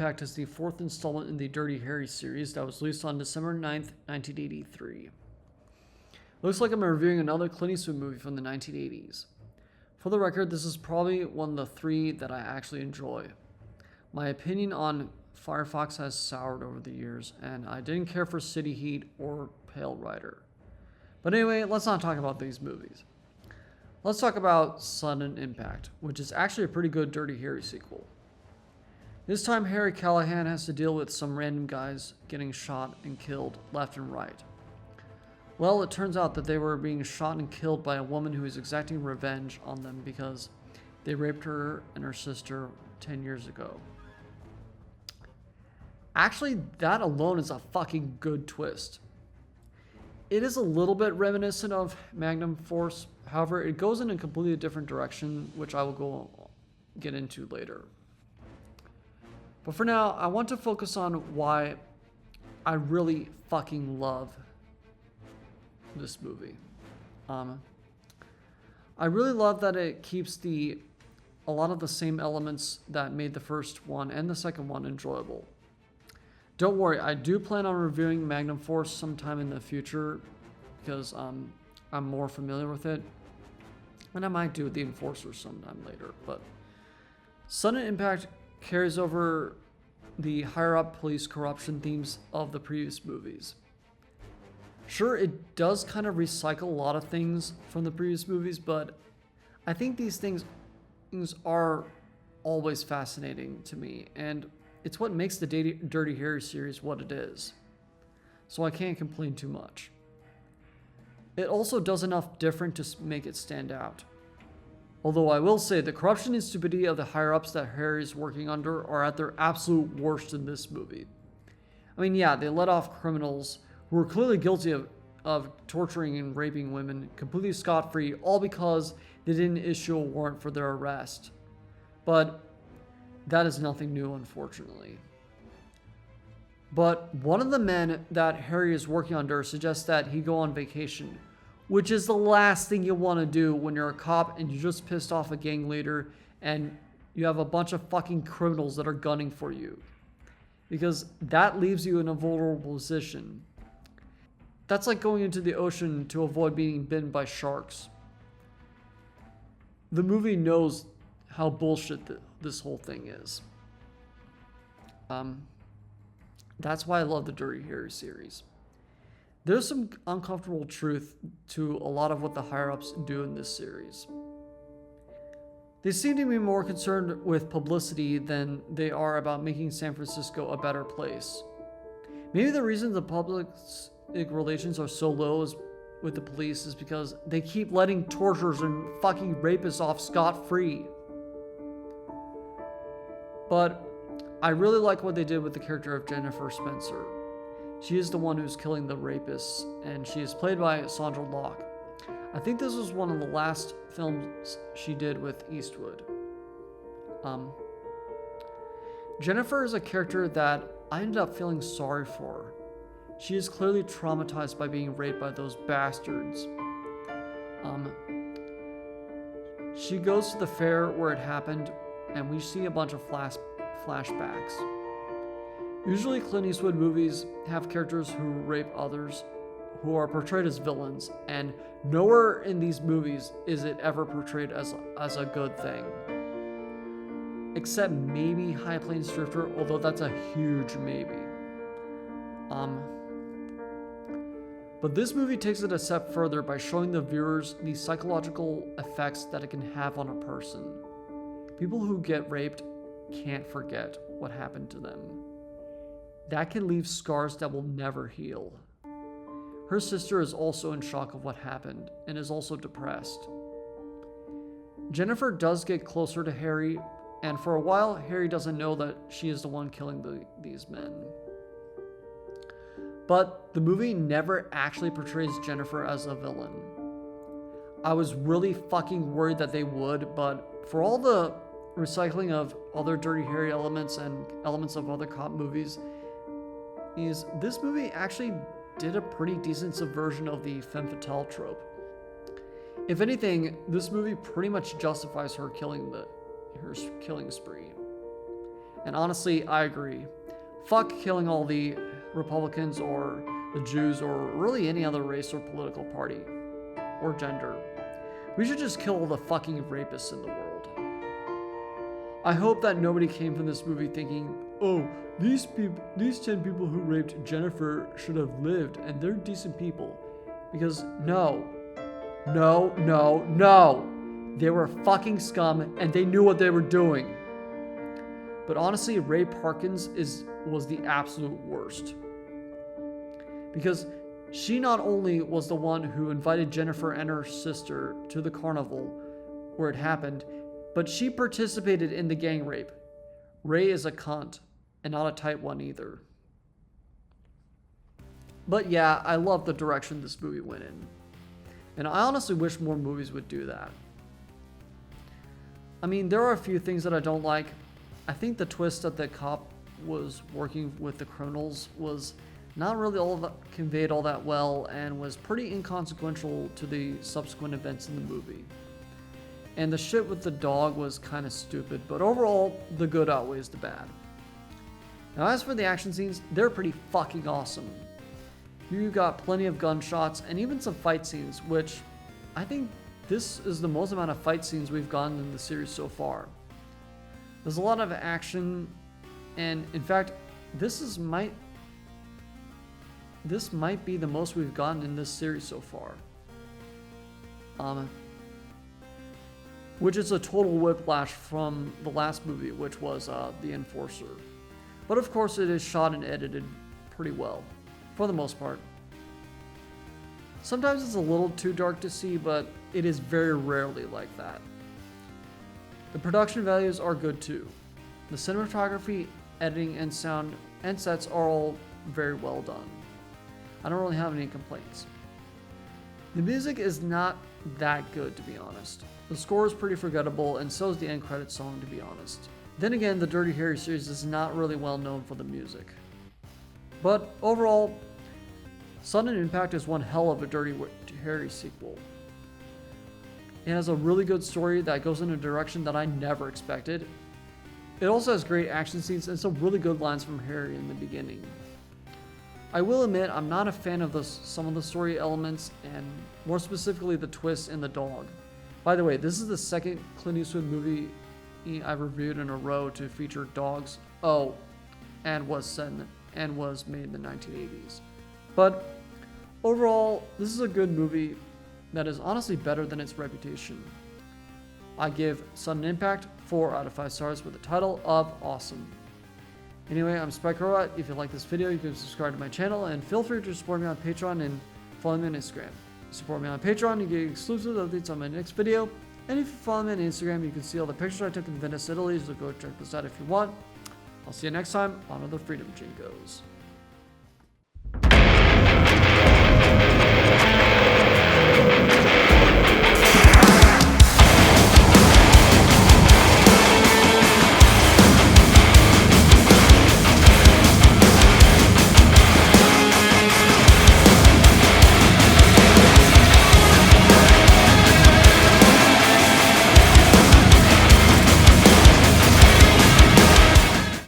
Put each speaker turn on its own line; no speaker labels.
Impact is the fourth installment in the Dirty Harry series that was released on December 9th, 1983. Looks like I'm reviewing another Clint Eastwood movie from the 1980s. For the record, this is probably one of the three that I actually enjoy. My opinion on Firefox has soured over the years, and I didn't care for City Heat or Pale Rider. But anyway, let's not talk about these movies. Let's talk about Sudden Impact, which is actually a pretty good Dirty Harry sequel. This time, Harry Callahan has to deal with some random guys getting shot and killed left and right. Well, it turns out that they were being shot and killed by a woman who is exacting revenge on them because they raped her and her sister 10 years ago. Actually, that alone is a fucking good twist. It is a little bit reminiscent of Magnum Force, however, it goes in a completely different direction, which I will get into later. But for now, I want to focus on why I really fucking love this movie. I really love that it keeps a lot of the same elements that made the first one and the second one enjoyable. Don't worry, I do plan on reviewing Magnum Force sometime in the future because I'm more familiar with it. And I might do The Enforcer sometime later. But Sudden Impact carries over the higher-up police corruption themes of the previous movies. Sure, it does kind of recycle a lot of things from the previous movies, but I think these things are always fascinating to me, and it's what makes the Dirty Harry series what it is. So I can't complain too much. It also does enough different to make it stand out. Although I will say the corruption and stupidity of the higher-ups that Harry's working under are at their absolute worst in this movie. I mean, yeah, they let off criminals who were clearly guilty of torturing and raping women completely scot-free, all because they didn't issue a warrant for their arrest. But that is nothing new, unfortunately. But one of the men that Harry is working under suggests that he go on vacation, which is the last thing you want to do when you're a cop and you just pissed off a gang leader and you have a bunch of fucking criminals that are gunning for you. Because that leaves you in a vulnerable position. That's like going into the ocean to avoid being bitten by sharks. The movie knows how bullshit this whole thing is. That's why I love the Dirty Harry series. There's some uncomfortable truth to a lot of what the higher-ups do in this series. They seem to be more concerned with publicity than they are about making San Francisco a better place. Maybe the reason the public's relations are so low with the police is because they keep letting torturers and fucking rapists off scot-free. But I really like what they did with the character of Jennifer Spencer. She is the one who's killing the rapists, and she is played by Sandra Locke. I think this was one of the last films she did with Eastwood. Jennifer is a character that I ended up feeling sorry for. She is clearly traumatized by being raped by those bastards. She goes to the fair where it happened, and we see a bunch of flashbacks. Usually Clint Eastwood movies have characters who rape others who are portrayed as villains, and nowhere in these movies is it ever portrayed as a good thing. Except maybe High Plains Drifter, although that's a huge maybe. But this movie takes it a step further by showing the viewers the psychological effects that it can have on a person. People who get raped can't forget what happened to them. That can leave scars that will never heal. Her sister is also in shock of what happened and is also depressed. Jennifer does get closer to Harry, and for a while, Harry doesn't know that she is the one killing these men. But the movie never actually portrays Jennifer as a villain. I was really fucking worried that they would, but for all the recycling of other Dirty Harry elements and elements of other cop movies, this movie actually did a pretty decent subversion of the femme fatale trope. If anything, this movie pretty much justifies her killing spree. And honestly, I agree. Fuck killing all the Republicans or the Jews or really any other race or political party or gender. We should just kill all the fucking rapists in the world. I hope that nobody came from this movie thinking, oh, these 10 people who raped Jennifer should have lived and they're decent people. Because no. They were fucking scum and they knew what they were doing. But honestly, Ray Parkins was the absolute worst. Because she not only was the one who invited Jennifer and her sister to the carnival where it happened, but she participated in the gang rape. Ray is a cunt, and not a tight one either. But yeah, I love the direction this movie went in. And I honestly wish more movies would do that. I mean, there are a few things that I don't like. I think the twist that the cop was working with the criminals was not really conveyed all that well and was pretty inconsequential to the subsequent events in the movie. And the shit with the dog was kind of stupid, but overall, the good outweighs the bad. Now, as for the action scenes, they're pretty fucking awesome. You got plenty of gunshots and even some fight scenes, which I think this is the most amount of fight scenes we've gotten in the series so far. There's a lot of action, and in fact, this might be the most we've gotten in this series so far. Which is a total whiplash from the last movie, which was The Enforcer. But of course, it is shot and edited pretty well, for the most part. Sometimes it's a little too dark to see, but it is very rarely like that. The production values are good too. The cinematography, editing, and sound and sets are all very well done. I don't really have any complaints. The music is not that good, to be honest. The score is pretty forgettable, and so is the end credits song, to be honest. Then again, the Dirty Harry series is not really well known for the music. But overall, Sudden Impact is one hell of a Dirty Harry sequel. It has a really good story that goes in a direction that I never expected. It also has great action scenes and some really good lines from Harry in the beginning. I will admit I'm not a fan of some of the story elements, and more specifically the twist in the dog. By the way, this is the second Clint Eastwood movie I've reviewed in a row to feature dogs. And was made in the 1980s. But overall, this is a good movie that is honestly better than its reputation. I give Sudden Impact 4 out of 5 stars with the title of awesome. Anyway, I'm Spike Robot. If you like this video, you can subscribe to my channel and feel free to support me on Patreon and follow me on Instagram. Support me on Patreon, you get exclusive updates on my next video. And if you follow me on Instagram, you can see all the pictures I took in Venice, Italy, so go check this out if you want. I'll see you next time on other Freedom Jingos.